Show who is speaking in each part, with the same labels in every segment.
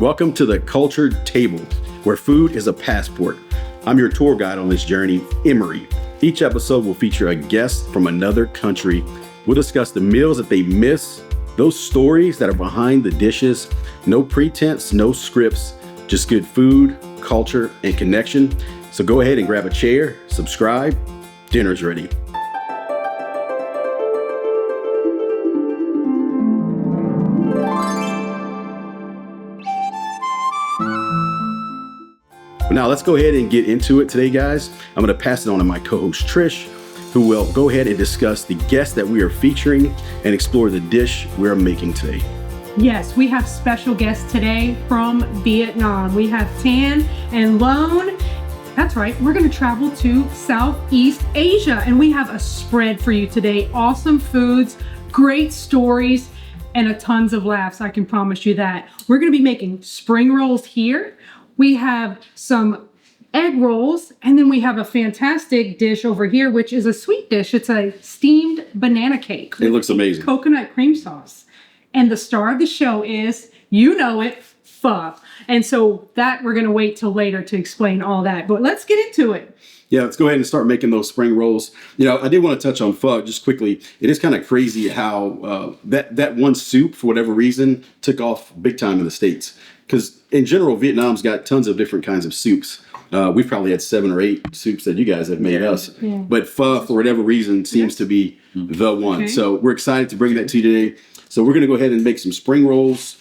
Speaker 1: Welcome to the Cultured Table, where food is a passport. I'm your tour guide on this journey, Emery. Each episode will feature a guest from another country. We'll discuss the meals that they miss, those stories that are behind the dishes. No pretense, no scripts, just good food, culture, and connection. So go ahead and grab a chair, subscribe, dinner's ready. Now let's go ahead and get into it today, guys. I'm going to pass it on to my co-host Trish, who will go ahead and discuss the guest that we are featuring and explore the dish we're making today.
Speaker 2: Yes, we have special guests today from Vietnam. We have Tan and Lone. That's right, we're going to travel to Southeast Asia, and we have a spread for you today. Awesome foods, great stories, and a tons of laughs, I can promise you that. We're going to be making spring rolls here. We have some egg rolls, and then we have a fantastic dish over here, which is a sweet dish. It's a steamed banana cake.
Speaker 1: It looks amazing.
Speaker 2: Coconut cream sauce. And the star of the show is, you know it, pho. And so that we're going to wait till later to explain all that. But let's get into it.
Speaker 1: Yeah, let's go ahead and start making those spring rolls. You know, I did want to touch on pho just quickly. It is kind of crazy how that one soup, for whatever reason, took off big time in the States. Because in general, Vietnam's got tons of different kinds of soups. We've probably had 7 or 8 soups that you guys have made us.
Speaker 2: Yeah.
Speaker 1: But pho, for whatever reason, seems to be the one.
Speaker 2: Okay.
Speaker 1: So we're excited to bring that to you today. So we're going to go ahead and make some spring rolls.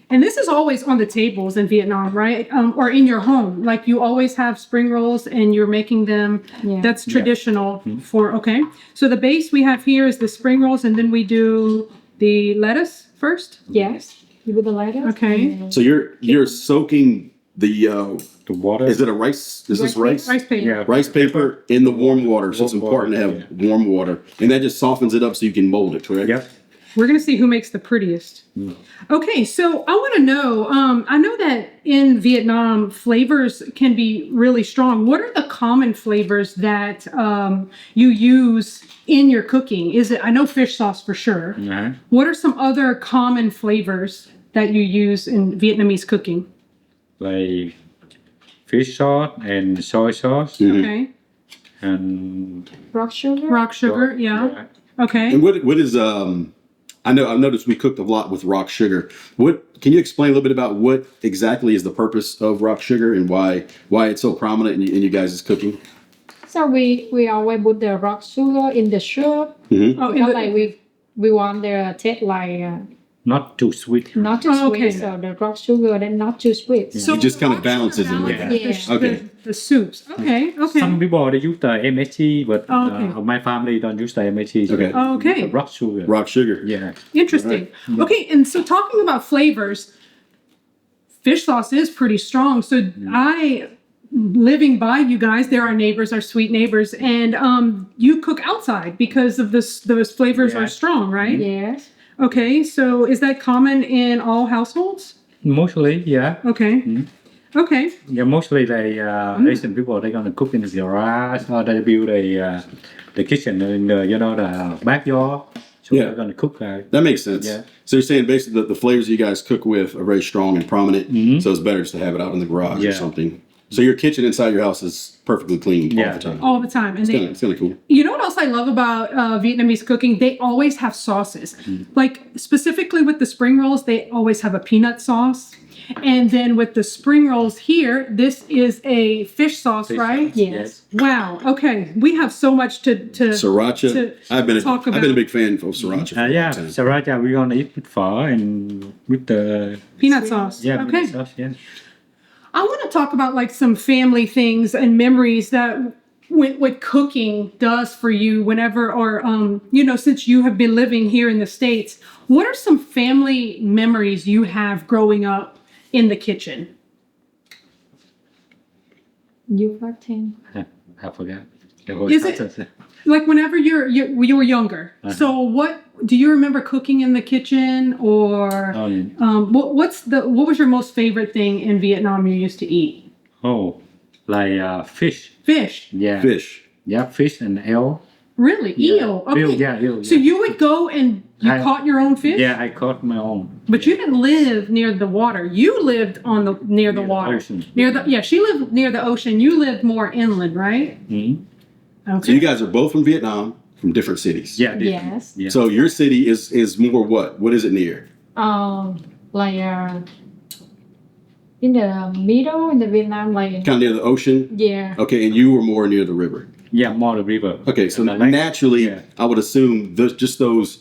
Speaker 2: And this is always on the tables in Vietnam, right? Or in your home. Like you always have spring rolls and you're making them.
Speaker 3: Yeah.
Speaker 2: That's traditional for, okay. So the base we have here is the spring rolls, and then we do the lettuce first.
Speaker 3: Yes. You put the lettuce.
Speaker 2: Okay.
Speaker 1: So you're soaking the
Speaker 4: water.
Speaker 1: is it a rice? Is this rice?
Speaker 2: Rice paper.
Speaker 4: Yeah.
Speaker 1: Rice paper in the warm water. So it's
Speaker 4: Warm
Speaker 1: important
Speaker 4: water,
Speaker 1: to have warm water. And that just softens it up so you can mold it, correct?
Speaker 4: Yep.
Speaker 2: We're going to see who makes the prettiest. Okay, so I want to know, I know that in Vietnam, flavors can be really strong. What are the common flavors that you use in your cooking? I know fish sauce for sure.
Speaker 4: Uh-huh.
Speaker 2: What are some other common flavors that you use in Vietnamese cooking?
Speaker 4: Like fish sauce and soy sauce
Speaker 2: Okay.
Speaker 4: and
Speaker 3: Rock sugar.
Speaker 2: Rock sugar, yeah. Okay.
Speaker 1: And what is I've noticed we cooked a lot with rock sugar. What can you explain a little bit about what exactly is the purpose of rock sugar and why it's so prominent in you guys' cooking?
Speaker 3: So we always put the rock sugar in the soup
Speaker 1: Mm-hmm.
Speaker 2: Oh,
Speaker 3: because like we want the taste like
Speaker 4: not too sweet.
Speaker 3: not too
Speaker 2: Oh,
Speaker 3: sweet.
Speaker 2: okay.
Speaker 3: So the rock sugar then not too sweet.
Speaker 2: So
Speaker 1: It just kind of
Speaker 2: rock sugar
Speaker 1: balances it.
Speaker 2: balances
Speaker 3: Yeah.
Speaker 1: Okay.
Speaker 2: the soups. Okay, okay.
Speaker 4: Some people they use the MSG, but
Speaker 2: Okay.
Speaker 4: my family don't use the MSG. So
Speaker 1: Okay.
Speaker 4: they use
Speaker 2: Okay.
Speaker 4: the rock sugar.
Speaker 1: Rock sugar.
Speaker 4: Yeah.
Speaker 2: Interesting. Okay, and so talking about flavors, fish sauce is pretty strong. So living by you guys, they're our neighbors, our sweet neighbors, and you cook outside because of those flavors are
Speaker 4: Yeah.
Speaker 2: strong, right?
Speaker 3: Yes.
Speaker 2: Okay, so is that common in all households?
Speaker 4: Mostly, yeah.
Speaker 2: Okay. Okay.
Speaker 4: Yeah, mostly they Asian people they're gonna cook in the garage or they build the kitchen in the backyard. So
Speaker 1: Yeah.
Speaker 4: they're gonna cook.
Speaker 1: That makes sense.
Speaker 4: Yeah.
Speaker 1: So you're saying basically that the flavors you guys cook with are very strong and prominent. So it's better just to have it out in the garage or
Speaker 4: Yeah.
Speaker 1: something. So your kitchen inside your house is perfectly clean all
Speaker 4: Yeah.
Speaker 1: the time.
Speaker 2: All the time. And
Speaker 1: It's kind of cool.
Speaker 2: you know what else I love about Vietnamese cooking? They always have sauces. Like specifically with the spring rolls, they always have a peanut sauce. And then with the spring rolls here, this is a fish sauce,
Speaker 4: Fish
Speaker 2: right?
Speaker 4: sauce,
Speaker 3: Yes.
Speaker 2: Wow. Okay. We have so much to
Speaker 1: Sriracha.
Speaker 2: to
Speaker 1: I've been
Speaker 2: talk
Speaker 1: a
Speaker 2: about.
Speaker 1: big fan of sriracha. for a long
Speaker 4: Yeah,
Speaker 1: time.
Speaker 4: sriracha we're gonna eat with pho and with the
Speaker 2: Peanut sauce.
Speaker 4: yeah
Speaker 2: Okay.
Speaker 4: with the sauce, yeah.
Speaker 2: I want to talk about like some family things and memories that what cooking does for you whenever, or since you have been living here in the States, what are some family memories you have growing up in the kitchen?
Speaker 3: You first ten.
Speaker 4: I forgot. The whole
Speaker 2: Is it-
Speaker 4: sentence.
Speaker 2: Like whenever you were younger. So what do you remember cooking in the kitchen, or what was your most favorite thing in Vietnam you used to eat?
Speaker 4: Oh, like fish.
Speaker 2: Fish.
Speaker 1: Fish.
Speaker 4: Yeah, fish and eel.
Speaker 2: Really?
Speaker 4: Yeah.
Speaker 2: Eel. Okay.
Speaker 4: Eel, yeah, eel,
Speaker 2: So
Speaker 4: yeah.
Speaker 2: you would go and You caught your own fish?
Speaker 4: Yeah, I caught my own.
Speaker 2: But you didn't live near the water. You lived on the near the water.
Speaker 4: Ocean.
Speaker 2: She lived near the ocean. You lived more inland, right?
Speaker 4: Mhm.
Speaker 2: Okay.
Speaker 1: So you guys are both from Vietnam, from different cities.
Speaker 4: Yeah.
Speaker 3: Yes.
Speaker 4: Yeah.
Speaker 1: So your city is more what? What is it near?
Speaker 3: Like in the middle in the Vietnam, like
Speaker 1: Kind of near the ocean.
Speaker 3: yeah.
Speaker 1: Okay, and you were more near the river.
Speaker 4: Yeah, more the river.
Speaker 1: Okay, so
Speaker 4: The lake.
Speaker 1: naturally,
Speaker 4: Yeah.
Speaker 1: I would assume just those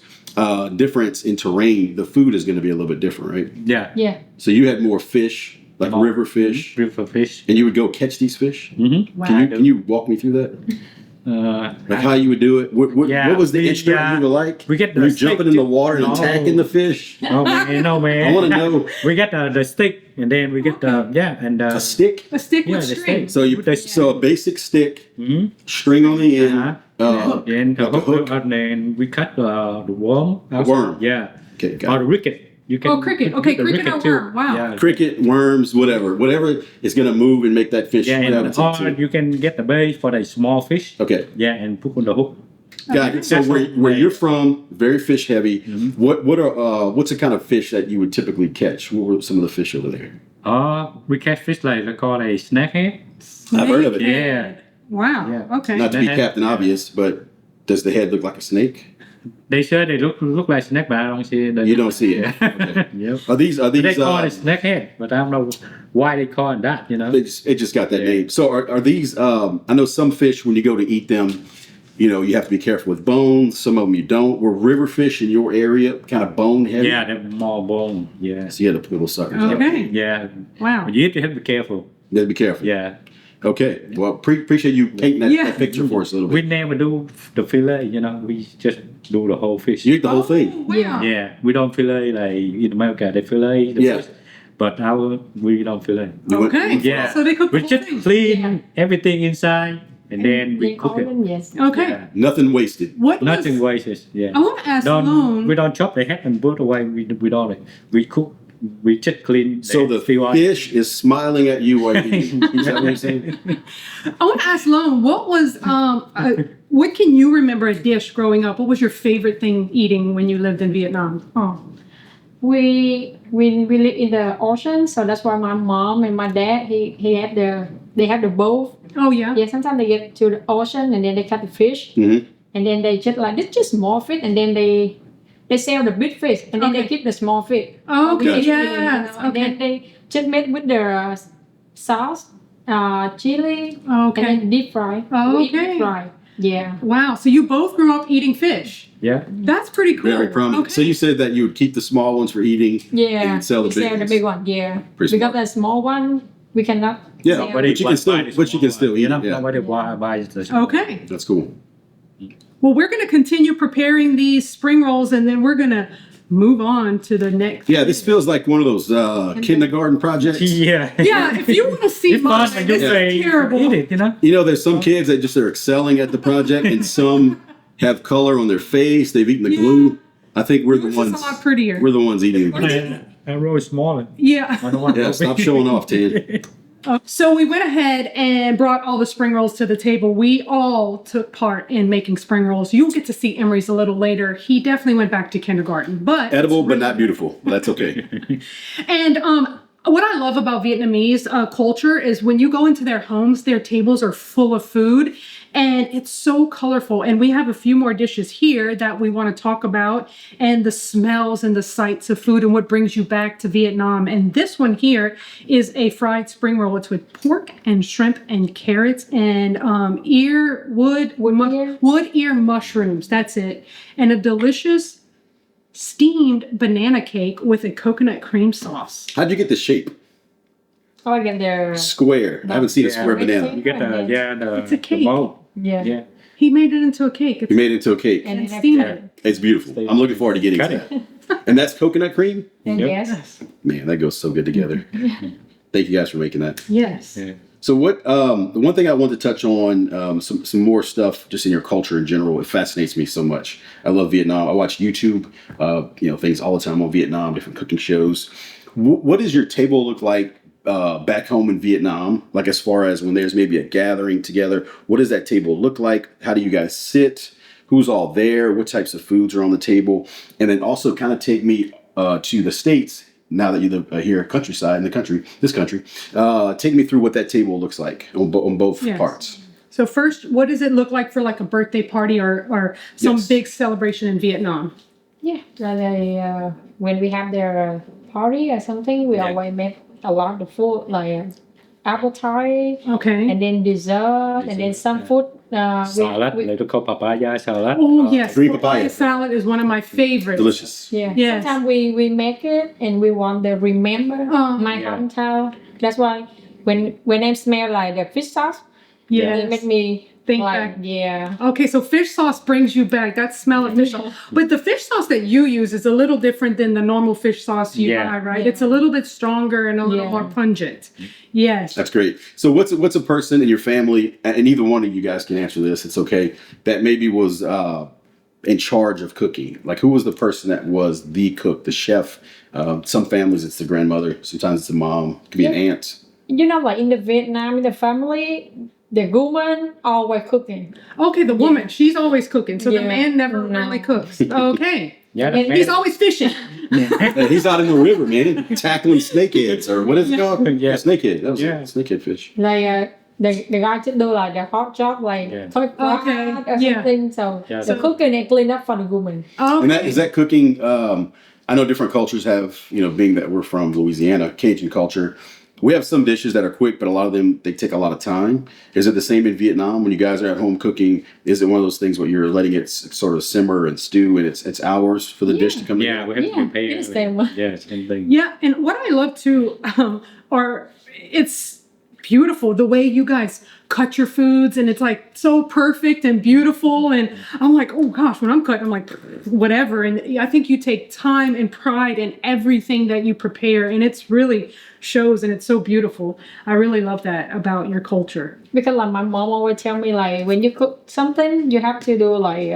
Speaker 1: difference in terrain, the food is going to be a little bit different, right?
Speaker 4: Yeah.
Speaker 3: Yeah.
Speaker 1: So you had more fish, like
Speaker 4: More.
Speaker 1: river fish,
Speaker 4: River fish.
Speaker 1: and you would go catch these fish.
Speaker 4: Mm-hmm.
Speaker 2: Wow.
Speaker 1: Can you walk me through that? Like how you would do it?
Speaker 4: Yeah,
Speaker 1: What was the
Speaker 4: we,
Speaker 1: instrument you were like?
Speaker 4: we get the
Speaker 1: You're
Speaker 4: stick
Speaker 1: jumping in the
Speaker 4: to-
Speaker 1: water and
Speaker 4: No.
Speaker 1: attacking the fish.
Speaker 4: Oh man, no man.
Speaker 1: I wanna know.
Speaker 4: We get the stick, and then we get
Speaker 1: A stick.
Speaker 2: A stick
Speaker 4: Yeah,
Speaker 2: with
Speaker 4: the
Speaker 2: string.
Speaker 4: stick.
Speaker 1: So so a basic stick,
Speaker 4: Mm-hmm.
Speaker 1: string on the end.
Speaker 4: Uh-huh. Then the
Speaker 1: like a
Speaker 4: hook,
Speaker 1: hook.
Speaker 4: and then we cut the worm.
Speaker 1: worm.
Speaker 4: Yeah.
Speaker 1: Okay,
Speaker 4: Or
Speaker 1: got it.
Speaker 4: the cricket. You can.
Speaker 2: Oh, cricket. Okay,
Speaker 4: the
Speaker 2: cricket or
Speaker 4: too.
Speaker 2: worm. Wow.
Speaker 4: Yeah.
Speaker 1: Cricket, worms, whatever is going to move and make that fish.
Speaker 4: Yeah, and
Speaker 1: gravitate to
Speaker 4: or
Speaker 1: it.
Speaker 4: you can get the bait for the small fish.
Speaker 1: Okay,
Speaker 4: Yeah, and put on the hook.
Speaker 1: got it. So
Speaker 4: That's
Speaker 1: where
Speaker 4: what-
Speaker 1: you're from, very fish heavy.
Speaker 4: Mm-hmm.
Speaker 1: What's the kind of fish that you would typically catch? What were some of the fish over there?
Speaker 4: We catch fish like they call a snakehead.
Speaker 1: I've heard of it.
Speaker 4: Yeah.
Speaker 2: Wow.
Speaker 4: Yeah.
Speaker 2: Okay.
Speaker 1: Not to be
Speaker 4: That-
Speaker 1: Captain Obvious, but does the head look like a snake?
Speaker 4: They say they look like snake, but I don't see the.
Speaker 1: You don't see it. Okay.
Speaker 4: Yep.
Speaker 1: Are these
Speaker 4: They call it snakehead, but I don't know why they call it that. You know.
Speaker 1: it just got that
Speaker 4: Yeah.
Speaker 1: name. So are these? I know some fish when you go to eat them, you have to be careful with bones. Some of them you don't. Were river fish in your area kind of bone heavy?
Speaker 4: Yeah, they're more bone. Yeah.
Speaker 1: So you had to put little suckers. out.
Speaker 2: Okay.
Speaker 4: Yeah.
Speaker 2: Wow.
Speaker 4: But you have to be careful.
Speaker 1: You have to be careful.
Speaker 4: Yeah.
Speaker 1: Okay. Well, appreciate you painting that picture for us a little
Speaker 4: We
Speaker 1: bit.
Speaker 4: never do the fillet. We just do the whole fish.
Speaker 1: You eat the whole thing.
Speaker 2: Oh, wow.
Speaker 3: Yeah.
Speaker 4: Yeah, we don't fillet like in America. They fillet the
Speaker 1: Yeah.
Speaker 4: fish, but we don't fillet.
Speaker 1: You went-
Speaker 2: Okay.
Speaker 4: Yeah.
Speaker 2: So they cook the
Speaker 4: We
Speaker 2: whole
Speaker 4: just
Speaker 2: thing.
Speaker 4: clean
Speaker 3: Yeah.
Speaker 4: everything inside, and then we
Speaker 3: In
Speaker 4: cook it.
Speaker 3: oven, yes.
Speaker 2: Okay.
Speaker 4: Yeah.
Speaker 1: Nothing wasted.
Speaker 2: What was,
Speaker 4: Nothing wasted. Yeah.
Speaker 2: I want to ask Lone.
Speaker 4: We don't chop the head and put away. We don't. We cook. We just clean.
Speaker 1: So the fish is smiling at you while you're eating. Is that what you're saying?
Speaker 2: I want to ask Lone. What can you remember a dish growing up? What was your favorite thing eating when you lived in Vietnam? Oh.
Speaker 3: We live in the ocean, so that's why my mom and my dad they have the boat.
Speaker 2: Oh yeah.
Speaker 3: Yeah, sometimes they get to the ocean and then they cut the fish,
Speaker 1: Mhm.
Speaker 3: and then they just like it's just small fish, and then they sell the big fish, and then
Speaker 2: Okay.
Speaker 3: they keep the small fish.
Speaker 2: Oh, okay.
Speaker 3: We eat it,
Speaker 2: Yes.
Speaker 3: And then
Speaker 2: Okay.
Speaker 3: they just made with their sauce, chili,
Speaker 2: Okay.
Speaker 3: and then deep fry.
Speaker 2: Oh,
Speaker 3: We eat
Speaker 2: okay.
Speaker 3: deep fry. Yeah.
Speaker 2: Wow. So you both grew up eating fish.
Speaker 4: Yeah.
Speaker 2: That's pretty cool.
Speaker 1: Very prominent.
Speaker 2: Okay.
Speaker 1: So you said that you would keep the small ones for eating.
Speaker 3: Yeah.
Speaker 1: And sell the
Speaker 3: we
Speaker 1: big
Speaker 3: sell
Speaker 1: ones.
Speaker 3: the big one. Yeah.
Speaker 1: Pretty
Speaker 3: because
Speaker 1: smart.
Speaker 3: the small one we cannot.
Speaker 1: Yeah,
Speaker 3: sell.
Speaker 1: but you can still eat it, yeah.
Speaker 4: Nobody buys the.
Speaker 2: Okay.
Speaker 1: That's cool.
Speaker 2: Well, we're going to continue preparing these spring rolls, and then we're going to move on to the next.
Speaker 1: Yeah, this feels like one of those kindergarten projects.
Speaker 4: Yeah.
Speaker 2: Yeah, if you want to see
Speaker 4: It's
Speaker 2: mine,
Speaker 4: fun when you
Speaker 2: this
Speaker 4: say
Speaker 2: is terrible.
Speaker 4: eat it.
Speaker 1: There's some kids that just are excelling at the project, and some have color on their face. They've eaten the
Speaker 2: Yeah.
Speaker 1: glue. I think we're the
Speaker 2: Yours
Speaker 1: ones.
Speaker 2: is a lot prettier.
Speaker 1: We're the ones eating the glue.
Speaker 4: I roll smaller.
Speaker 2: Yeah.
Speaker 4: I don't want
Speaker 1: Yeah,
Speaker 4: to
Speaker 1: stop showing off, Tan.
Speaker 2: So we went ahead and brought all the spring rolls to the table. We all took part in making spring rolls. You'll get to see Emery's a little later. He definitely went back to kindergarten, but
Speaker 1: Edible, but not beautiful. That's okay.
Speaker 2: And what I love about Vietnamese culture is when you go into their homes, their tables are full of food and it's so colorful. And we have a few more dishes here that we want to talk about, and the smells and the sights of food and what brings you back to Vietnam. And this one here is a fried spring roll. It's with pork and shrimp and carrots and wood ear mushrooms. That's it. And a delicious steamed banana cake with a coconut cream sauce.
Speaker 1: How'd you get the shape?
Speaker 3: Oh, I get the
Speaker 1: Square. I haven't seen a
Speaker 3: Yeah.
Speaker 1: square banana.
Speaker 4: You get the
Speaker 2: It's a cake.
Speaker 4: mold.
Speaker 3: yeah.
Speaker 4: Yeah.
Speaker 2: He made it into a cake.
Speaker 1: You
Speaker 2: It's
Speaker 1: made it into a cake.
Speaker 3: And
Speaker 2: and
Speaker 3: then
Speaker 2: steamed
Speaker 3: after-
Speaker 2: it.
Speaker 1: It's beautiful. I'm looking forward to getting
Speaker 4: Cut
Speaker 1: to
Speaker 4: it.
Speaker 1: that. And that's coconut cream?
Speaker 3: And
Speaker 4: Yep.
Speaker 3: yes.
Speaker 1: Man, that goes so good together. Thank you guys for making that.
Speaker 2: Yes.
Speaker 4: Yeah.
Speaker 1: So what the one thing I want to touch on, some more stuff just in your culture in general, it fascinates me so much. I love Vietnam. I watch YouTube, things all the time on Vietnam, different cooking shows. What does your table look like back home in Vietnam? Like as far as when there's maybe a gathering together, what does that table look like? How do you guys sit? who's all there, what types of foods are on the table, and then also kind of take me to the States. Now that you live here, countryside in the country, this country, take me through what that table looks like on both
Speaker 2: Yes.
Speaker 1: parts.
Speaker 2: So first, what does it look like for like a birthday party or some
Speaker 1: Yes.
Speaker 2: big celebration in Vietnam?
Speaker 3: Yeah, when we have their party or something, we always make a lot of food like appetizer
Speaker 2: Okay.
Speaker 3: and then dessert and then some food.
Speaker 4: Salad,
Speaker 3: we,
Speaker 4: like called papaya salad.
Speaker 2: Oh yes,
Speaker 1: green
Speaker 2: papaya
Speaker 1: papaya.
Speaker 2: salad is one of my favorites.
Speaker 1: Delicious.
Speaker 3: yeah.
Speaker 2: Yes.
Speaker 3: Sometimes we make it and we want to remember my
Speaker 4: Yeah.
Speaker 3: hometown. That's why when I smell like the fish sauce,
Speaker 2: Yes.
Speaker 3: it make me
Speaker 2: Think
Speaker 3: like
Speaker 2: back.
Speaker 3: yeah.
Speaker 2: Okay, so fish sauce brings you back. That smell of fish sauce. But the fish sauce that you use is a little different than the normal fish sauce you
Speaker 4: Yeah.
Speaker 2: buy, right?
Speaker 3: Yeah.
Speaker 2: It's a little bit stronger and a little
Speaker 3: Yeah.
Speaker 2: more pungent. Yes.
Speaker 1: That's great. So what's a person in your family, and either one of you guys can answer this, it's okay, that maybe was in charge of cooking? Like who was the person that was the cook, the chef? Some families it's the grandmother, sometimes it's the mom, it could be an aunt.
Speaker 3: You know, like in the Vietnam, in the family, the woman always cooking.
Speaker 2: Okay, the woman, she's always cooking. So the
Speaker 3: Yeah.
Speaker 2: man never
Speaker 3: No.
Speaker 2: really cooks. Okay.
Speaker 4: Yeah,
Speaker 3: And
Speaker 4: the
Speaker 2: He's
Speaker 4: man,
Speaker 2: always fishing.
Speaker 1: And he's out in the river, man, tackling snakeheads or what is it called?
Speaker 4: Yeah.
Speaker 1: Snakehead. That was
Speaker 4: Yeah.
Speaker 1: a snakehead fish.
Speaker 3: Like the guy just do like the hot job, like
Speaker 4: Yeah.
Speaker 3: cook
Speaker 2: Okay,
Speaker 3: or
Speaker 2: yeah.
Speaker 3: something. So
Speaker 4: Yeah.
Speaker 3: the cooking and clean up for the woman.
Speaker 2: Okay.
Speaker 1: And that is that cooking. I know different cultures have, being that we're from Louisiana, Cajun culture. We have some dishes that are quick, but a lot of them they take a lot of time. Is it the same in Vietnam when you guys are at home cooking? Is it one of those things where you're letting it sort of simmer and stew, and it's hours for the dish to come
Speaker 4: yeah, we have
Speaker 3: Yeah,
Speaker 4: to pay.
Speaker 3: it's the same.
Speaker 4: Yeah, same thing.
Speaker 2: Yeah, and what I love too, it's beautiful the way you guys cut your foods, and it's like so perfect and beautiful. And I'm like, oh gosh, when I'm cutting, I'm like, whatever. And I think you take time and pride in everything that you prepare, and it's really shows, and it's so beautiful. I really love that about your culture.
Speaker 3: Because like my mom always tell me like when you cook something, you have to do like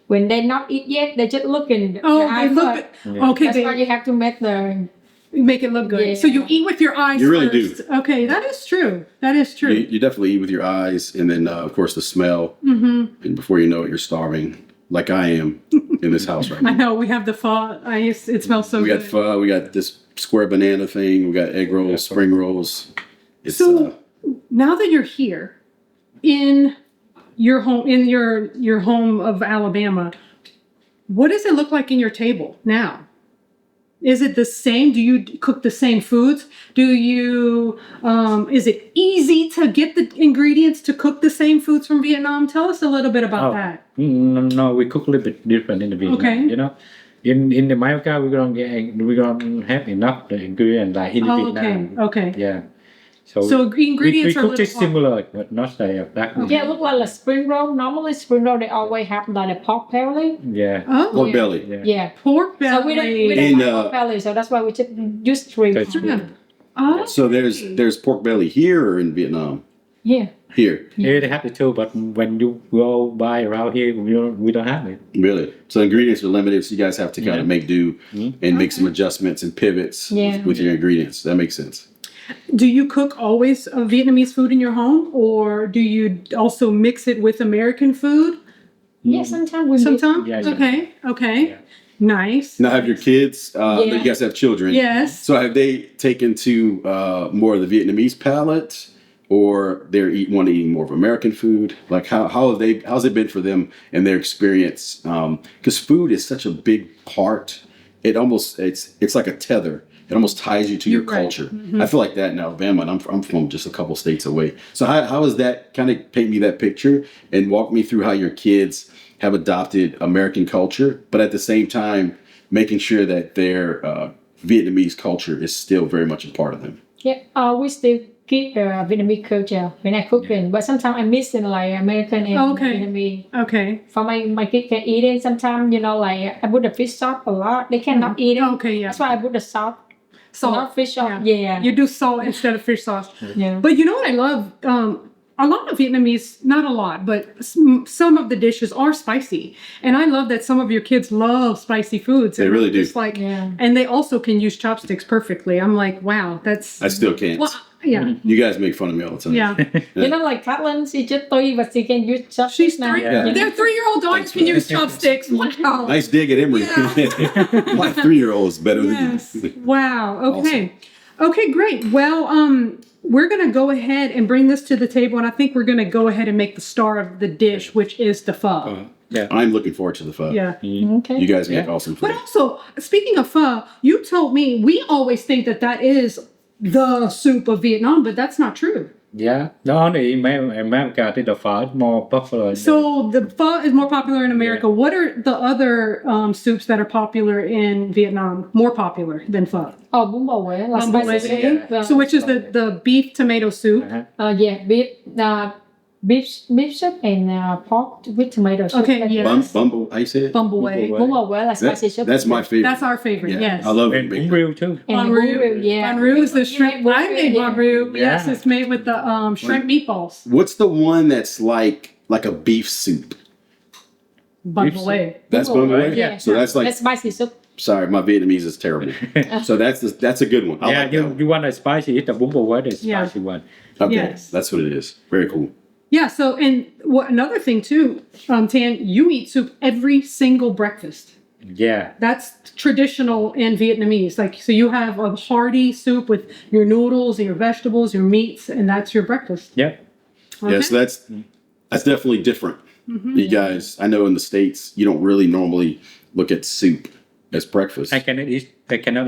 Speaker 3: when they not eat yet, they just looking.
Speaker 2: Oh,
Speaker 3: the
Speaker 2: they
Speaker 3: eye
Speaker 2: look.
Speaker 3: first.
Speaker 2: Okay,
Speaker 3: That's why
Speaker 2: they
Speaker 3: you have to make the
Speaker 2: make it look good.
Speaker 3: Yeah.
Speaker 2: So you eat with your eyes.
Speaker 1: You really
Speaker 2: first.
Speaker 1: do.
Speaker 2: Okay, that is true. That is true.
Speaker 1: You definitely eat with your eyes, and then of course the smell. Mm-hmm. And before you know it, you're starving, like I am in this house right
Speaker 2: I
Speaker 1: now.
Speaker 2: know we have the pho. It smells so
Speaker 1: We
Speaker 2: good.
Speaker 1: got pho. We got this square banana thing. We got egg rolls, spring rolls. It's,
Speaker 2: So now that you're here in your home, in your home of Alabama, what does it look like in your table now? Is it the same? Do you cook the same foods? Do you? Is it easy to get the ingredients to cook the same foods from Vietnam? Tell us a little bit about that.
Speaker 4: No, we cook a little bit different in the Vietnam.
Speaker 2: Okay.
Speaker 4: You know, in America we don't have enough the ingredient like in
Speaker 2: Oh,
Speaker 4: Vietnam.
Speaker 2: okay.
Speaker 4: Yeah.
Speaker 2: So
Speaker 4: we
Speaker 2: ingredients are a
Speaker 4: cook
Speaker 2: little
Speaker 4: it similar, but not like that.
Speaker 3: yeah, look like a spring roll. Normally spring roll they always have like a pork belly.
Speaker 4: Yeah.
Speaker 2: Oh,
Speaker 1: pork belly.
Speaker 4: Yeah.
Speaker 3: Yeah.
Speaker 2: pork belly.
Speaker 3: So we don't
Speaker 1: And,
Speaker 3: like pork belly, so that's why we just use shrimp.
Speaker 4: That's
Speaker 2: Yeah. Oh,
Speaker 1: So there's pork belly here or in Vietnam?
Speaker 3: Yeah.
Speaker 1: Here,
Speaker 4: Here they have the two, but when you go buy around here, we don't have it.
Speaker 1: really. So ingredients are limited, so you guys have to kind of make do and make some adjustments and pivots
Speaker 3: Yeah.
Speaker 1: with your ingredients. That makes sense.
Speaker 2: do you cook always Vietnamese food in your home, or do you also mix it with American food?
Speaker 3: Yeah, sometimes we
Speaker 2: Sometimes.
Speaker 4: Yeah, yeah.
Speaker 2: Okay.
Speaker 4: Yeah.
Speaker 2: Nice.
Speaker 1: Now, have your kids?
Speaker 3: Yeah.
Speaker 1: You guys have children.
Speaker 2: Yes.
Speaker 1: So have they taken to more of the Vietnamese palate, or they're eating more of American food? Like how's it been for them and their experience? Because food is such a big part. It's like a tether. It almost ties you to your
Speaker 2: You're right.
Speaker 1: culture. I feel like that in Alabama, and I'm from just a couple states away. So how is that? Kind of paint me that picture and walk me through how your kids have adopted American culture, but at the same time making sure that their Vietnamese culture is still very much a part of them.
Speaker 3: Yeah, we still keep Vietnamese culture when I cooking, but sometimes I mix in like American and
Speaker 2: Okay.
Speaker 3: Vietnamese.
Speaker 2: Okay.
Speaker 3: For my kids can eat it. Sometimes like I put the fish sauce a lot. They cannot eat it.
Speaker 2: Okay, yeah.
Speaker 3: That's why I put the salt.
Speaker 2: Salt.
Speaker 3: Not fish sauce. Yeah.
Speaker 2: You do salt instead of fish sauce.
Speaker 3: Yeah.
Speaker 2: But you know what I love? A lot of Vietnamese, not a lot, but some of the dishes are spicy. And I love that some of your kids love spicy foods.
Speaker 1: They
Speaker 2: And
Speaker 1: really
Speaker 2: I'm
Speaker 1: do.
Speaker 2: just like,
Speaker 3: Yeah.
Speaker 2: and they also can use chopsticks perfectly. I'm like, wow, that's.
Speaker 1: I still can't.
Speaker 2: Well, Yeah.
Speaker 1: You guys make fun of me all the time.
Speaker 2: Yeah.
Speaker 3: You know, like Catelyn, she's just 3, but she can use chopsticks
Speaker 2: She's
Speaker 3: now.
Speaker 2: 3.
Speaker 1: Yeah.
Speaker 2: Their 3-year-old daughters can use chopsticks. Wow.
Speaker 1: Nice dig at Emory.
Speaker 2: Yeah.
Speaker 1: My 3-year-old is better
Speaker 2: Yes.
Speaker 1: than you.
Speaker 2: Wow. Okay. Okay, great. Well, we're going to go ahead and bring this to the table, and I think we're going to go ahead and make the star of the dish, which is the pho.
Speaker 4: Yeah.
Speaker 1: I'm looking forward to the pho.
Speaker 2: Yeah.
Speaker 3: Okay.
Speaker 1: You guys make
Speaker 4: Yeah.
Speaker 1: awesome
Speaker 2: But
Speaker 1: food.
Speaker 2: also, speaking of pho, you told me we always think that is the soup of Vietnam, but that's not true.
Speaker 4: Yeah. Not only in America, I think the pho is more popular.
Speaker 2: So the pho is more popular in America. What are the other soups that are popular in Vietnam? More popular than pho?
Speaker 3: Oh, bún bò Huế, like
Speaker 2: Bún bò
Speaker 3: spicy
Speaker 2: Huế.
Speaker 3: soup.
Speaker 2: So which is the beef tomato soup?
Speaker 4: Uh-huh.
Speaker 3: Yeah, beef soup and pork with tomato soup.
Speaker 2: Okay, yeah.
Speaker 1: Bumble, how you say it?
Speaker 2: Bumble Way.
Speaker 3: Bún bò Huế, like
Speaker 1: That-
Speaker 3: spicy soup.
Speaker 1: that's my favorite.
Speaker 2: That's our favorite.
Speaker 1: Yeah,
Speaker 2: Yes.
Speaker 1: I love
Speaker 4: And
Speaker 1: it.
Speaker 4: bún riêu too.
Speaker 3: And
Speaker 2: Bun
Speaker 3: bún
Speaker 2: roux.
Speaker 3: riêu, yeah.
Speaker 2: Bun roux is the shrimp. I made bun roux. Yes,
Speaker 4: Yeah.
Speaker 2: it's made with the shrimp meatballs.
Speaker 1: What's the one that's like a beef soup?
Speaker 2: Bumble Way.
Speaker 1: That's
Speaker 3: Bún bò
Speaker 1: Bumble
Speaker 3: Huế,
Speaker 1: Way?
Speaker 3: yeah.
Speaker 1: So that's like,
Speaker 3: That's spicy soup.
Speaker 1: sorry, my Vietnamese is terrible. So that's a good one. I
Speaker 4: Yeah,
Speaker 1: like that one.
Speaker 4: you want a spicy, it's the bún bò Huế, the
Speaker 2: Yeah.
Speaker 4: spicy one.
Speaker 1: Okay,
Speaker 2: Yes.
Speaker 1: that's what it is. Very cool.
Speaker 2: Yeah. So, and another thing too, Tan, you eat soup every single breakfast.
Speaker 4: Yeah.
Speaker 2: That's traditional in Vietnamese. Like, so you have a hearty soup with your noodles and your vegetables, your meats, and that's your breakfast.
Speaker 4: Yeah.
Speaker 2: Okay?
Speaker 1: Yeah, so that's definitely different. You guys, I know in the States, you don't really normally look at soup as breakfast.
Speaker 4: I cannot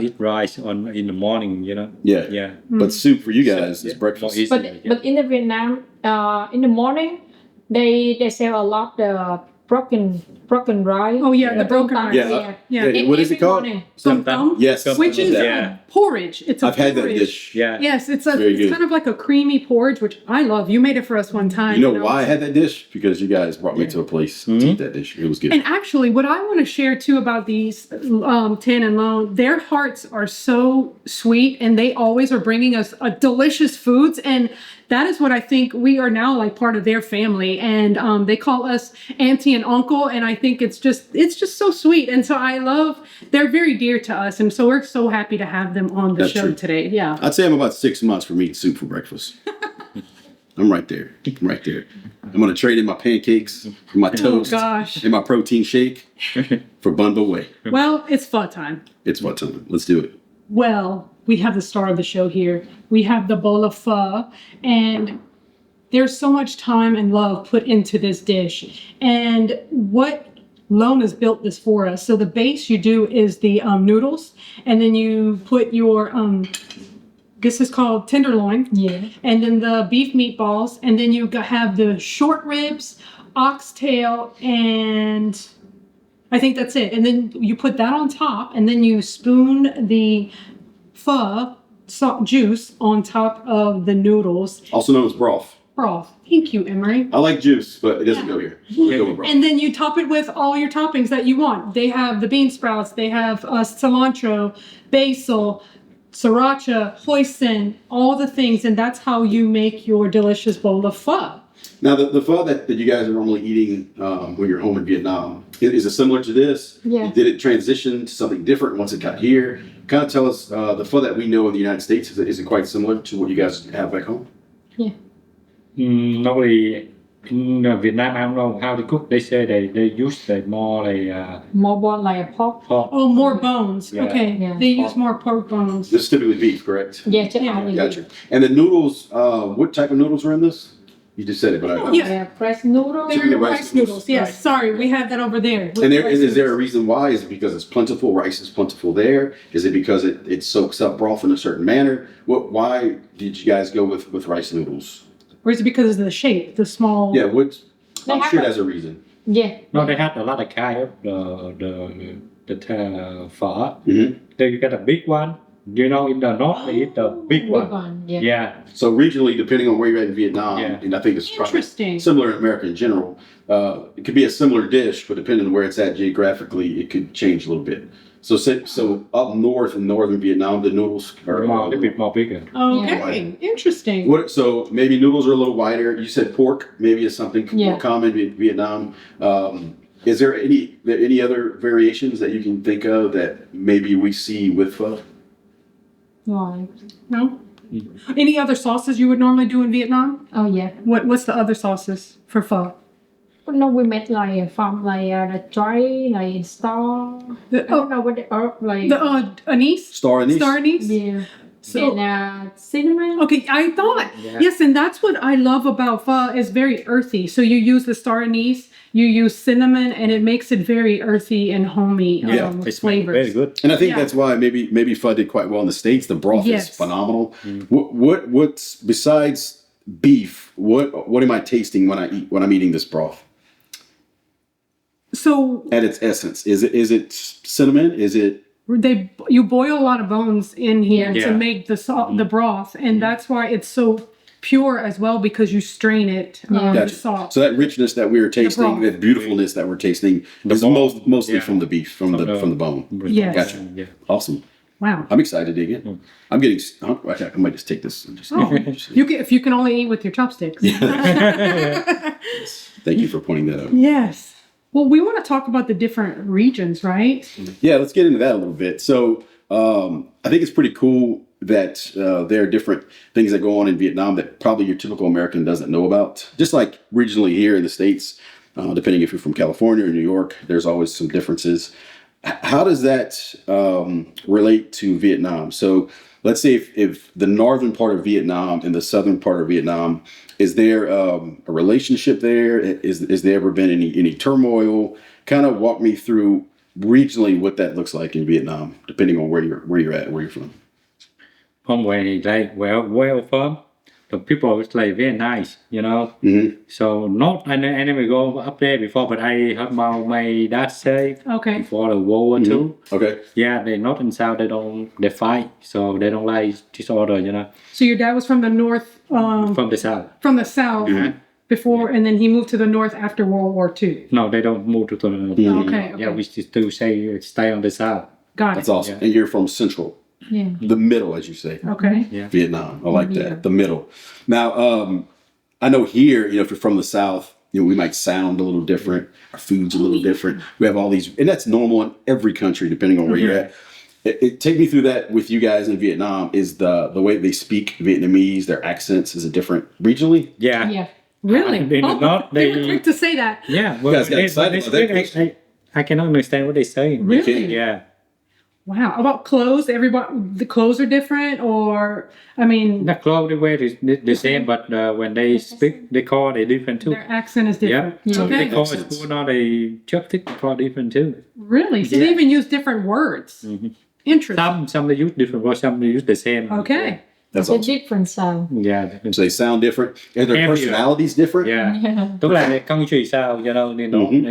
Speaker 4: eat rice in the morning, you know.
Speaker 1: Yeah.
Speaker 4: Yeah.
Speaker 1: But soup for you guys is
Speaker 4: Yeah.
Speaker 1: breakfast.
Speaker 4: More easy.
Speaker 3: But in the Vietnam, in the morning, they sell a lot the broken rice.
Speaker 2: Oh, yeah, the broken
Speaker 3: tam.
Speaker 2: rice.
Speaker 1: Yeah.
Speaker 2: Yeah.
Speaker 1: What is it
Speaker 3: Every
Speaker 1: called?
Speaker 3: morning.
Speaker 2: Some thumb,
Speaker 1: Yes.
Speaker 2: which is
Speaker 4: Yeah.
Speaker 2: porridge. It's a
Speaker 1: I've had that
Speaker 2: porridge.
Speaker 1: dish.
Speaker 4: Yeah.
Speaker 2: Yes, it's
Speaker 1: very good.
Speaker 2: kind of like a creamy porridge, which I love. You made it for us one time.
Speaker 1: You know why I had that dish? Because you guys brought me to a place to eat that dish. It was good.
Speaker 2: And actually, what I want to share too about these Tan and Lone, their hearts are so sweet, and they always are bringing us delicious foods, and that is what I think we are now like part of their family, and they call us auntie and uncle, and I think it's just so sweet, and so they're very dear to us, and so we're so happy to have them on the
Speaker 1: That's
Speaker 2: show
Speaker 1: true.
Speaker 2: today. Yeah.
Speaker 1: I'd say I'm about 6 months from eating soup for breakfast. I'm right there. I'm right there. I'm gonna trade in my pancakes, my toast,
Speaker 2: gosh.
Speaker 1: and my protein shake for Bun Bo Way.
Speaker 2: Well, it's fun time.
Speaker 1: It's what time. Let's do it.
Speaker 2: Well, we have the star of the show here. We have the bowl of pho, and there's so much time and love put into this dish. And what Lone has built this for us. So the base you do is the noodles, and then you put your this is called tenderloin,
Speaker 3: Yeah.
Speaker 2: and then the beef meatballs, and then you have the short ribs, oxtail, and I think that's it. And then you put that on top, and then you spoon the pho juice on top of the noodles.
Speaker 1: Also known as broth.
Speaker 2: Broth. Thank you, Emery.
Speaker 1: I like juice, but it doesn't go here. We'll go with broth.
Speaker 2: And then you top it with all your toppings that you want. They have the bean sprouts, they have cilantro, basil, sriracha, hoisin, all the things, and that's how you make your delicious bowl of pho.
Speaker 1: Now, the pho that you guys are normally eating when you're home in Vietnam, is it similar to this?
Speaker 3: Yeah.
Speaker 1: Did it transition to something different once it got here? Kind of tell us the pho that we know in the United States, is it quite similar to what you guys have back home?
Speaker 4: Normally in Vietnam, I don't know how to cook. They say they use more
Speaker 3: More bone like a pork.
Speaker 4: pork.
Speaker 2: Oh, more bones.
Speaker 4: Yeah.
Speaker 2: Okay.
Speaker 3: Yeah.
Speaker 2: They use more pork bones.
Speaker 1: This is typically beef, correct?
Speaker 3: Yeah, just
Speaker 2: Yeah.
Speaker 3: only
Speaker 1: Gotcha. And the noodles, what type of noodles are in this? You just said it, but I don't know.
Speaker 2: Yeah.
Speaker 3: Yeah, fresh noodles.
Speaker 2: They're
Speaker 1: Typically
Speaker 2: rice noodles. Yes,
Speaker 3: Right.
Speaker 2: sorry, we have that over there.
Speaker 1: And
Speaker 2: Rice
Speaker 1: is there a
Speaker 2: noodles.
Speaker 1: reason why? Is it because it's plentiful? Rice is plentiful there? Is it because it soaks up broth in a certain manner? Why did you guys go with rice noodles?
Speaker 2: Or is it because of the shape, the small?
Speaker 1: Yeah, I'm
Speaker 3: have
Speaker 1: sure
Speaker 3: a-
Speaker 1: that's a reason.
Speaker 3: Yeah.
Speaker 4: No, they had a lot of kind of the pho.
Speaker 1: Mhm.
Speaker 4: Then you get a big one. You know, in the north they eat the big
Speaker 3: Big
Speaker 4: one.
Speaker 3: one. Yeah.
Speaker 4: Yeah.
Speaker 1: So regionally, depending on where you're at in Vietnam,
Speaker 4: Yeah.
Speaker 1: and I think it's probably
Speaker 2: Interesting.
Speaker 1: similar in America in general, it could be a similar dish, but depending on where it's at geographically, it could change a little bit. So up north in northern Vietnam, the noodles are
Speaker 4: A little bit more bigger.
Speaker 2: Okay, interesting.
Speaker 1: So maybe noodles are a little wider. You said pork maybe is something
Speaker 3: Yeah.
Speaker 1: more common in Vietnam. Is there any other variations that you can think of that maybe we see with pho?
Speaker 3: Right.
Speaker 2: No? Any other sauces you would normally do in Vietnam?
Speaker 3: Oh yeah.
Speaker 2: What's the other sauces for pho?
Speaker 3: No, we made like from like the dry like star. I don't know what the herb like.
Speaker 2: The anise?
Speaker 1: Star anise?
Speaker 2: Star anise?
Speaker 3: Yeah.
Speaker 2: So-
Speaker 3: And cinnamon.
Speaker 2: Okay, I thought yes, and that's what I love about pho is very earthy. So you use the star anise, you use cinnamon, and it makes it very earthy and homey
Speaker 1: Yeah,
Speaker 4: It's
Speaker 2: flavors.
Speaker 4: very good.
Speaker 1: And I think
Speaker 2: Yeah.
Speaker 1: that's why maybe pho did quite well in the States. The broth
Speaker 2: Yes.
Speaker 1: is phenomenal. What's besides beef? What am I tasting when I'm eating this broth?
Speaker 2: So
Speaker 1: At its essence, is it cinnamon? Is it
Speaker 2: you boil a lot of bones in here to
Speaker 4: Yeah.
Speaker 2: make the broth, and that's why it's so pure as well because you strain it. The
Speaker 1: Gotcha.
Speaker 2: salt.
Speaker 1: So that richness that we were tasting,
Speaker 2: broth.
Speaker 1: that beautifuln's that we're tasting, is
Speaker 4: bone.
Speaker 1: mostly
Speaker 4: Yeah.
Speaker 1: from the beef, from the bone.
Speaker 2: Yes.
Speaker 1: Gotcha.
Speaker 4: Yeah.
Speaker 1: Awesome.
Speaker 2: Wow.
Speaker 1: I'm excited to dig in. I'm getting. I might just take this. And just,
Speaker 2: Oh, if you can only eat with your chopsticks.
Speaker 1: Thank you for pointing that out.
Speaker 2: Yes. Well, we want to talk about the different regions, right?
Speaker 1: Yeah, let's get into that a little bit. So I think it's pretty cool that there are different things that go on in Vietnam that probably your typical American doesn't know about. Just like regionally here in the States, depending if you're from California or New York, there's always some differences. How does that relate to Vietnam? So let's say if the northern part of Vietnam and the southern part of Vietnam, is there a relationship there? Is there ever been any turmoil? Kind of walk me through regionally what that looks like in Vietnam, depending on where you're at, where you're from.
Speaker 4: From where from, the people is like very nice, you know.
Speaker 1: Mm-hmm.
Speaker 4: So not I never go up there before, but I heard my dad say
Speaker 2: Okay.
Speaker 4: before the World War II.
Speaker 1: Okay.
Speaker 4: Yeah, they not in South. They fight, so they don't like disorder, you know.
Speaker 2: So your dad was from the north,
Speaker 4: From the South.
Speaker 2: from the south before, and then he moved to the north after World War II.
Speaker 4: No, they don't move to the.
Speaker 2: Okay,
Speaker 4: Yeah,
Speaker 2: okay.
Speaker 4: we still say stay on the South.
Speaker 2: Got
Speaker 1: That's
Speaker 2: it.
Speaker 1: awesome.
Speaker 4: Yeah.
Speaker 1: And you're from Central,
Speaker 3: Yeah.
Speaker 1: the middle, as you say.
Speaker 2: Okay.
Speaker 4: Yeah.
Speaker 1: Vietnam. I like
Speaker 3: Yeah.
Speaker 1: that. The middle. Now, I know here, if you're from the South, we might sound a little different. Our food's a little different. We have all these, and that's normal in every country, depending on where you're at. Take me through that with you guys in Vietnam. Is the way they speak Vietnamese, their accents, is it different regionally?
Speaker 4: Yeah.
Speaker 3: Yeah.
Speaker 2: Really?
Speaker 4: They did not-
Speaker 2: they were
Speaker 4: they-
Speaker 2: quick to say that.
Speaker 4: Yeah.
Speaker 1: You guys got excited
Speaker 4: they
Speaker 1: about that
Speaker 4: speak, I cannot understand what they say.
Speaker 2: Really?
Speaker 4: Yeah.
Speaker 2: Wow. About clothes, the clothes are different, or I mean,
Speaker 4: The clothes they wear is the same, but when they speak, they call they different too.
Speaker 2: their accent is different.
Speaker 4: Yeah. So
Speaker 2: Okay.
Speaker 4: they call
Speaker 1: Makes
Speaker 4: it
Speaker 1: sense.
Speaker 4: food now they chopstick call different too.
Speaker 2: Really? So they
Speaker 4: Yeah.
Speaker 2: even use different words. Interesting.
Speaker 4: Some they use different words, some they use the same.
Speaker 2: Okay.
Speaker 1: That's
Speaker 3: It's a
Speaker 1: awesome.
Speaker 3: different sound.
Speaker 4: Yeah.
Speaker 1: So they sound different. And their
Speaker 4: Every-
Speaker 1: personalities different?
Speaker 4: Yeah.
Speaker 3: Yeah.
Speaker 4: Tức là the country sao, you know, in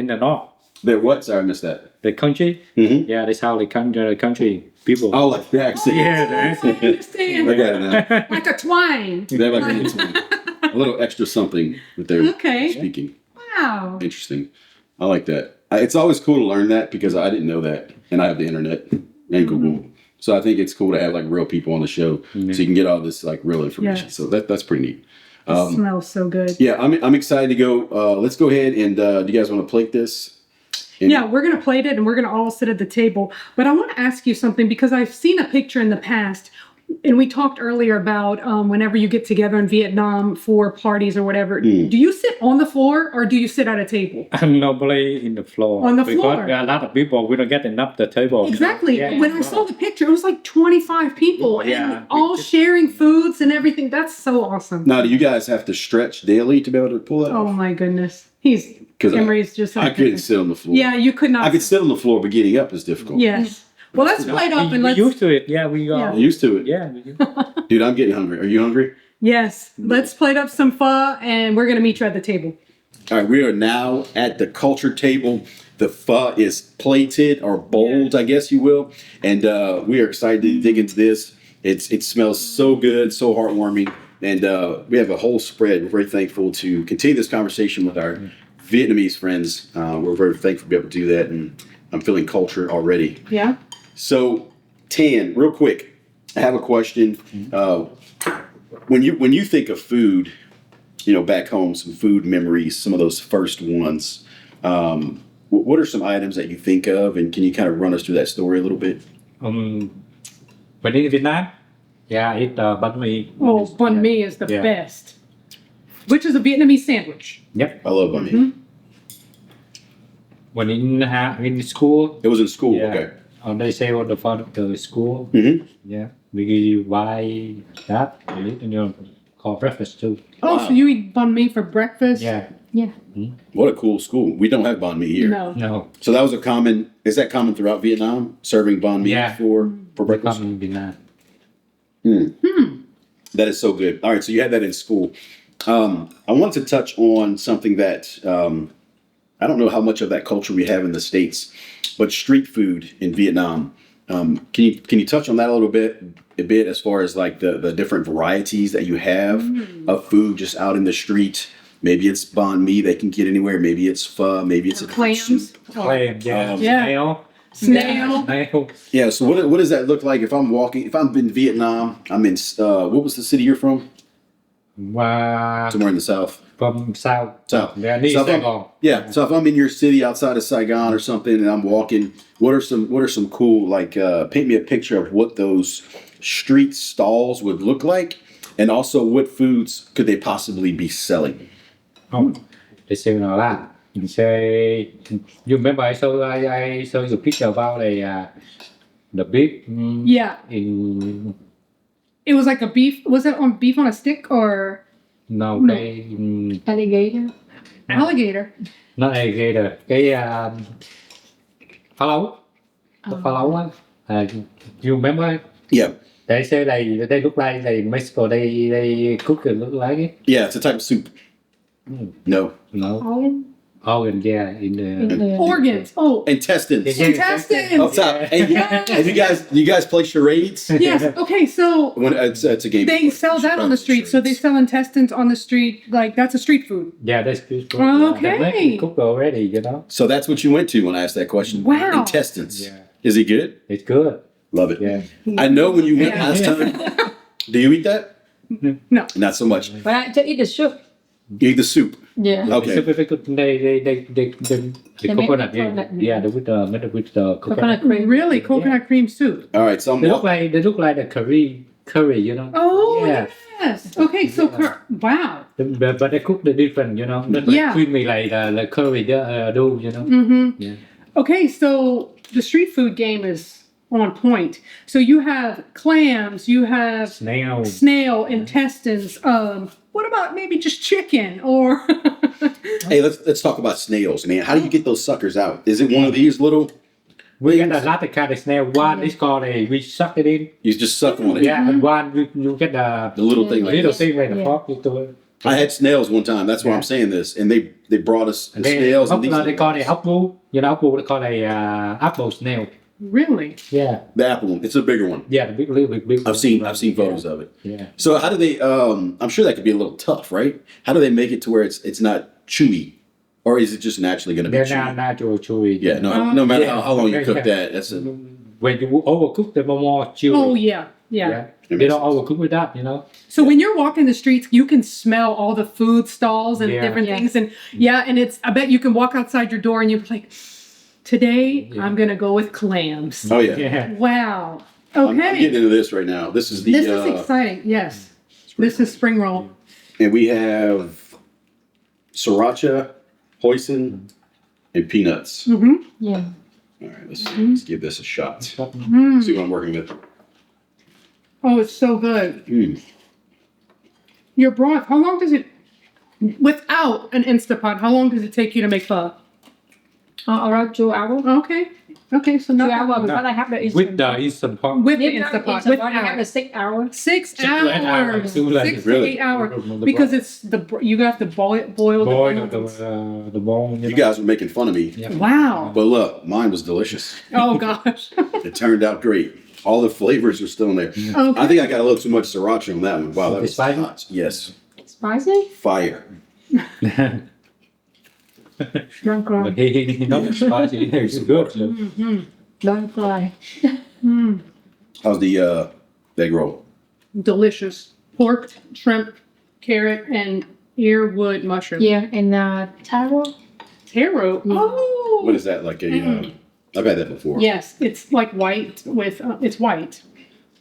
Speaker 4: the north.
Speaker 1: They're what? Sorry, I missed that.
Speaker 4: The country,
Speaker 1: Mhm.
Speaker 4: yeah, that's how the country people.
Speaker 1: Oh, like the accent.
Speaker 4: Yeah, the accent.
Speaker 2: I understand.
Speaker 1: I got it now.
Speaker 2: Like a twang.
Speaker 1: They have like a little extra something that they're
Speaker 2: Okay.
Speaker 1: speaking.
Speaker 2: Wow.
Speaker 1: Interesting. I like that. It's always cool to learn that because I didn't know that, and I have the internet and Google. So I think it's cool to have like real people on the show, so you can get all this like real information.
Speaker 2: Yes.
Speaker 1: So that's pretty neat.
Speaker 2: It smells so good.
Speaker 1: Yeah, I'm excited to go. Let's go ahead and do you guys want to plate this? And-
Speaker 2: Yeah, we're going to plate it and we're going to all sit at the table. But I want to ask you something because I've seen a picture in the past. And we talked earlier about whenever you get together in Vietnam for parties or whatever, do you sit on the floor or do you sit at a table?
Speaker 4: Normally in the floor.
Speaker 2: On the
Speaker 4: because
Speaker 2: floor.
Speaker 4: There are a lot of people, we don't get enough the table. you know.
Speaker 2: Exactly.
Speaker 4: Yeah.
Speaker 2: When I saw the picture, it was like 25 people
Speaker 4: Yeah.
Speaker 2: and all sharing foods and everything. That's so awesome.
Speaker 1: Now, do you guys have to stretch daily to be able to pull that
Speaker 2: Oh
Speaker 1: off?
Speaker 2: my goodness. He's
Speaker 1: 'Cause
Speaker 2: Emery's just
Speaker 1: I
Speaker 2: like
Speaker 1: couldn't sit on the floor.
Speaker 2: Yeah, you could not.
Speaker 1: I could sit on the floor, but getting up is difficult.
Speaker 2: Yes. Well, let's plate up and
Speaker 4: we
Speaker 2: let's.
Speaker 4: used to it. Yeah, we are.
Speaker 1: I'm used to it.
Speaker 4: Yeah, we do.
Speaker 1: Dude, I'm getting hungry. Are you hungry?
Speaker 2: Yes. Let's plate up some pho and we're going to meet you at the table.
Speaker 1: All right, we are now at the culture table. The pho is plated or bowled, I guess you will. And we are excited to dig into this. It smells so good, so heartwarming. And we have a whole spread. We're very thankful to continue this conversation with our Vietnamese friends. We're very thankful to be able to do that. And I'm feeling culture already.
Speaker 2: Yeah.
Speaker 1: So, Tan, real quick, I have a question. When you think of food, back home, some food memories, some of those first ones. What are some items that you think of, and can you kind of run us through that story a little bit?
Speaker 4: When in Vietnam, Yeah, I eat banh mi.
Speaker 2: Oh, banh mi is the
Speaker 4: Yeah.
Speaker 2: best. Which is a Vietnamese sandwich.
Speaker 4: Yep.
Speaker 1: I love banh mi.
Speaker 2: Mhm.
Speaker 4: When in school,
Speaker 1: It was in school.
Speaker 4: yeah,
Speaker 1: Okay.
Speaker 4: they sell at the front of the school.
Speaker 1: hmm
Speaker 4: Yeah, we buy that and eat, for breakfast too.
Speaker 2: Oh,
Speaker 1: Wow.
Speaker 2: so you eat banh mi for breakfast?
Speaker 4: Yeah,
Speaker 3: Yeah.
Speaker 1: What a cool school. We don't have banh mi here.
Speaker 2: No.
Speaker 4: no,
Speaker 1: So that was a common. Is that common throughout Vietnam? Serving banh mi
Speaker 4: Yeah.
Speaker 1: for
Speaker 4: we
Speaker 1: breakfast.
Speaker 4: come in Vietnam.
Speaker 1: That is so good. All right, so you had that in school. I want to touch on something that I don't know how much of that culture we have in the States, but street food in Vietnam. Can you touch on that a bit as far as like the different varieties that you have of food just out in the street? Maybe it's banh mi they can get anywhere. Maybe it's pho. Maybe it's a
Speaker 2: Clams.
Speaker 1: soup.
Speaker 4: Claim, yeah,
Speaker 2: Yeah.
Speaker 4: snail,
Speaker 2: Snail.
Speaker 4: snail.
Speaker 1: Yeah. So what does that look like if I'm walking? If I'm in Vietnam, I'm in what was the city you're from? Somewhere in the south.
Speaker 4: From south.
Speaker 1: South.
Speaker 4: Yeah, near
Speaker 1: So if I'm-
Speaker 4: Saigon.
Speaker 1: Yeah. So if I'm in your city outside of Saigon or something, and I'm walking, what are some cool like paint me a picture of what those street stalls would look like, and also what foods could they possibly be selling?
Speaker 4: Oh, they sell a lot. You say, you remember I saw you a picture about the beef
Speaker 2: Yeah.
Speaker 4: in
Speaker 2: It was like a beef. Was it on beef on a stick or
Speaker 4: no,
Speaker 2: No.
Speaker 4: cái
Speaker 3: Alligator.
Speaker 2: alligator?
Speaker 4: nó alligator cái phá lấu phá lấu á. You remember
Speaker 1: Yeah.
Speaker 4: they say they look like Mexico they cook it look like it.
Speaker 1: Yeah. It's a type of soup. No.
Speaker 4: No,
Speaker 3: Organ.
Speaker 4: organ, yeah, in
Speaker 3: In
Speaker 4: the
Speaker 3: the
Speaker 1: Intestines.
Speaker 2: Organs. Oh, Intestines.
Speaker 1: Up top. Hey, have you guys play charades?
Speaker 2: yes. Okay, so
Speaker 1: When it's a game.
Speaker 2: they sell that on the street. So they sell intestines on the street. Like that's a street food.
Speaker 4: yeah, that's good.
Speaker 2: Okay.
Speaker 4: They cook already, you know.
Speaker 1: So that's what you went to when I asked that question.
Speaker 2: Wow.
Speaker 1: Intestines.
Speaker 4: Yeah.
Speaker 1: Is it good?
Speaker 4: It's good.
Speaker 1: Love it.
Speaker 4: Yeah.
Speaker 1: I know when you went
Speaker 2: Yeah.
Speaker 1: last time. Do you eat that?
Speaker 2: No.
Speaker 1: Not so much.
Speaker 3: But I just eat the soup.
Speaker 1: You eat the soup.
Speaker 3: Yeah.
Speaker 1: Okay.
Speaker 4: So very good. They
Speaker 3: They make
Speaker 4: coconut,
Speaker 3: coconut,
Speaker 4: yeah, they with the
Speaker 3: Coconut
Speaker 4: coconut.
Speaker 3: cream.
Speaker 2: Really, coconut cream soup.
Speaker 1: All right. So I'm
Speaker 4: They look
Speaker 1: walking.
Speaker 4: like the curry, you know.
Speaker 2: Oh
Speaker 4: Yeah.
Speaker 2: yes. Okay, so wow.
Speaker 4: But they cook the different, you know. Not like
Speaker 2: Yeah.
Speaker 4: creamy like curry do, you know.
Speaker 2: Mm-hmm.
Speaker 4: Yeah.
Speaker 2: Okay, so the street food game is on point. So you have clams, you have
Speaker 4: Snail.
Speaker 2: snail, intestines. What about maybe just chicken or?
Speaker 1: Hey, let's talk about snails, man. How do you get those suckers out? Is it one of these little?
Speaker 4: We got a lot of kind of snail. One is called we suck it in.
Speaker 1: You just suck on it.
Speaker 4: Yeah, and one you get
Speaker 1: The
Speaker 4: the
Speaker 1: little thing like
Speaker 4: little
Speaker 1: this.
Speaker 4: thing like the
Speaker 3: Yeah.
Speaker 4: fork into it.
Speaker 1: I had snails one time. That's why
Speaker 4: Yeah.
Speaker 1: I'm saying this. And they brought us the
Speaker 4: And then
Speaker 1: snails and these.
Speaker 4: they call it apple. You know, apple they call it apple snail.
Speaker 2: Really?
Speaker 4: Yeah,
Speaker 1: The apple one. It's a bigger one.
Speaker 4: yeah, the big.
Speaker 1: I've seen photos of it.
Speaker 4: Yeah.
Speaker 1: So how do they? I'm sure that could be a little tough, right? How do they make it to where it's not chewy, or is it just naturally going to be
Speaker 4: They're
Speaker 1: chewy?
Speaker 4: not natural chewy.
Speaker 1: Yeah, no matter
Speaker 4: Yeah.
Speaker 1: how long you
Speaker 4: Okay,
Speaker 1: cook
Speaker 4: yeah.
Speaker 1: that, that's a,
Speaker 4: When you overcook them more chewy.
Speaker 2: Oh yeah, yeah.
Speaker 4: Yeah. They don't overcook with that, you know.
Speaker 2: So when you're walking the streets, you can smell all the food stalls and
Speaker 4: Yeah.
Speaker 2: different
Speaker 3: Yeah.
Speaker 2: things, and and it's. I bet you can walk outside your door and you're like, today
Speaker 4: Yeah.
Speaker 2: I'm gonna go with clams.
Speaker 1: oh yeah.
Speaker 4: Yeah.
Speaker 2: Wow.
Speaker 1: I'm
Speaker 2: Okay.
Speaker 1: getting into this right now. This is the
Speaker 2: This is exciting. Yes. This is spring roll.
Speaker 1: and we have sriracha, hoisin, and peanuts.
Speaker 2: Mm-hmm.
Speaker 3: Yeah.
Speaker 1: All right, let's give this a shot. See what I'm working with.
Speaker 2: Oh, it's so good.
Speaker 1: Mm.
Speaker 2: Your broth. How long does it? Without an Instapot, how long does it take you to make pho?
Speaker 3: Around 2 hours.
Speaker 2: Okay. Okay. So
Speaker 3: 2
Speaker 2: not
Speaker 3: hours
Speaker 2: that long.
Speaker 3: because I have the
Speaker 4: With
Speaker 3: instant
Speaker 4: the
Speaker 3: pot.
Speaker 4: instant pot.
Speaker 2: With the
Speaker 3: Vietnam
Speaker 2: Instapot.
Speaker 3: instant pot, I have
Speaker 2: Without.
Speaker 3: the 6 hours.
Speaker 2: 6
Speaker 4: to 8 hours.
Speaker 2: hours.
Speaker 4: Too late.
Speaker 2: 6 to
Speaker 1: Really?
Speaker 2: 8 hours.
Speaker 4: The
Speaker 2: Because
Speaker 4: broth.
Speaker 2: it's you have to boil the
Speaker 4: Boil
Speaker 2: bones.
Speaker 4: the bone.
Speaker 1: You guys were making fun of me,
Speaker 4: Yeah.
Speaker 2: Wow.
Speaker 1: but look, mine was delicious.
Speaker 2: Oh gosh.
Speaker 1: It turned out great. All the flavors are still in there.
Speaker 2: Okay.
Speaker 1: I think I got a little too much sriracha on that one. Wow, that
Speaker 4: It's
Speaker 1: was
Speaker 4: spicy?
Speaker 1: hot. Yes,
Speaker 3: Spicy?
Speaker 1: fire.
Speaker 3: Don't cry.
Speaker 4: But he not spicy. It's good. So.
Speaker 3: Don't cry.
Speaker 1: How's the egg roll?
Speaker 2: Delicious. Pork, shrimp, carrot, and earwood mushroom.
Speaker 3: Yeah, and taro.
Speaker 2: Taro. Oh.
Speaker 1: What is that like? I've had that before.
Speaker 2: Yes, it's like white with it's white.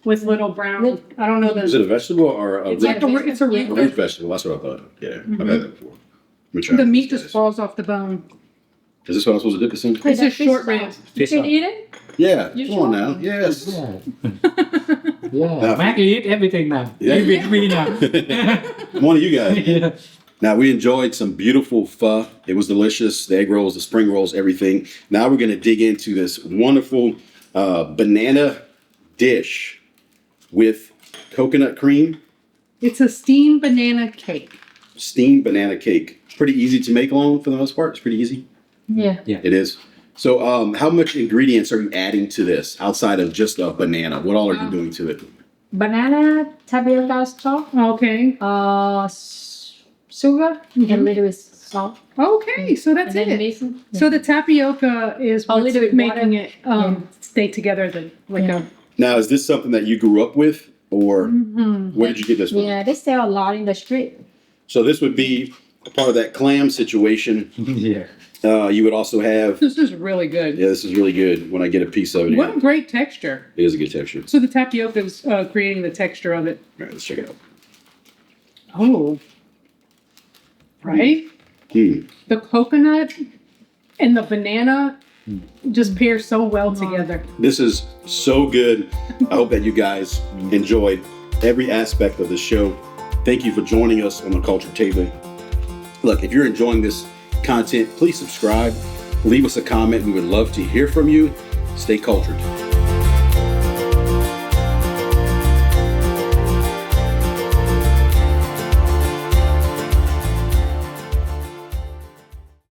Speaker 2: with little brown. I don't know
Speaker 1: Is
Speaker 2: the.
Speaker 1: it a vegetable or a
Speaker 2: It's like it's a
Speaker 3: Yeah.
Speaker 1: root vegetable? That's what I thought. Yeah, I've had that before. Let me try
Speaker 2: The
Speaker 1: this,
Speaker 2: meat just
Speaker 1: guys.
Speaker 2: falls off the bone.
Speaker 1: Is this what I'm supposed to dip this in?
Speaker 2: It's a
Speaker 3: That fish
Speaker 2: short
Speaker 3: sauce.
Speaker 2: rib.
Speaker 3: You can eat it.
Speaker 1: Yeah,
Speaker 3: You
Speaker 1: come on
Speaker 3: sure?
Speaker 1: now. Yes.
Speaker 4: Yeah. Mac eat everything now.
Speaker 1: Yeah.
Speaker 4: Leave it with me now.
Speaker 1: One of you guys.
Speaker 4: Yeah.
Speaker 1: Now we enjoyed some beautiful pho. It was delicious. The egg rolls, the spring rolls, everything. Now we're gonna dig into this wonderful banana dish with coconut cream,
Speaker 2: It's a steamed banana cake.
Speaker 1: steamed banana cake. Pretty easy to make alone for the most part. It's pretty easy.
Speaker 3: Yeah.
Speaker 1: It is. So how much ingredients are you adding to this outside of just a banana? What all are you doing to it?
Speaker 3: Banana, tapioca salt,
Speaker 2: Okay.
Speaker 3: sugar,
Speaker 2: Mhm.
Speaker 3: and a little bit salt.
Speaker 2: Okay, so that's
Speaker 3: and then
Speaker 2: it.
Speaker 3: mix it.
Speaker 2: So the tapioca is
Speaker 3: A
Speaker 2: what's
Speaker 3: little bit
Speaker 2: making
Speaker 3: water.
Speaker 2: it
Speaker 3: Yeah.
Speaker 2: stay together. Like
Speaker 3: Yeah.
Speaker 1: Now, is this something that you grew up with, or
Speaker 2: Mhm.
Speaker 1: where did you get this from?
Speaker 3: Yeah, they sell a lot in the street.
Speaker 1: So this would be a part of that clam situation.
Speaker 4: Yeah.
Speaker 1: You would also have.
Speaker 2: This is really good.
Speaker 1: Yeah, this is really good. When I get a piece of it,
Speaker 2: What a great texture.
Speaker 1: it is a good texture.
Speaker 2: So the tapioca is creating the texture of it.
Speaker 1: All right, let's check it out.
Speaker 2: Oh. Right?
Speaker 1: Hmm.
Speaker 2: The coconut and the banana just pair so well together.
Speaker 1: This is so good. I hope that you guys enjoyed every aspect of the show. Thank you for joining us on the Culture Table. Look, if you're enjoying this content, please subscribe. Leave us a comment. We would love to hear from you. Stay cultured.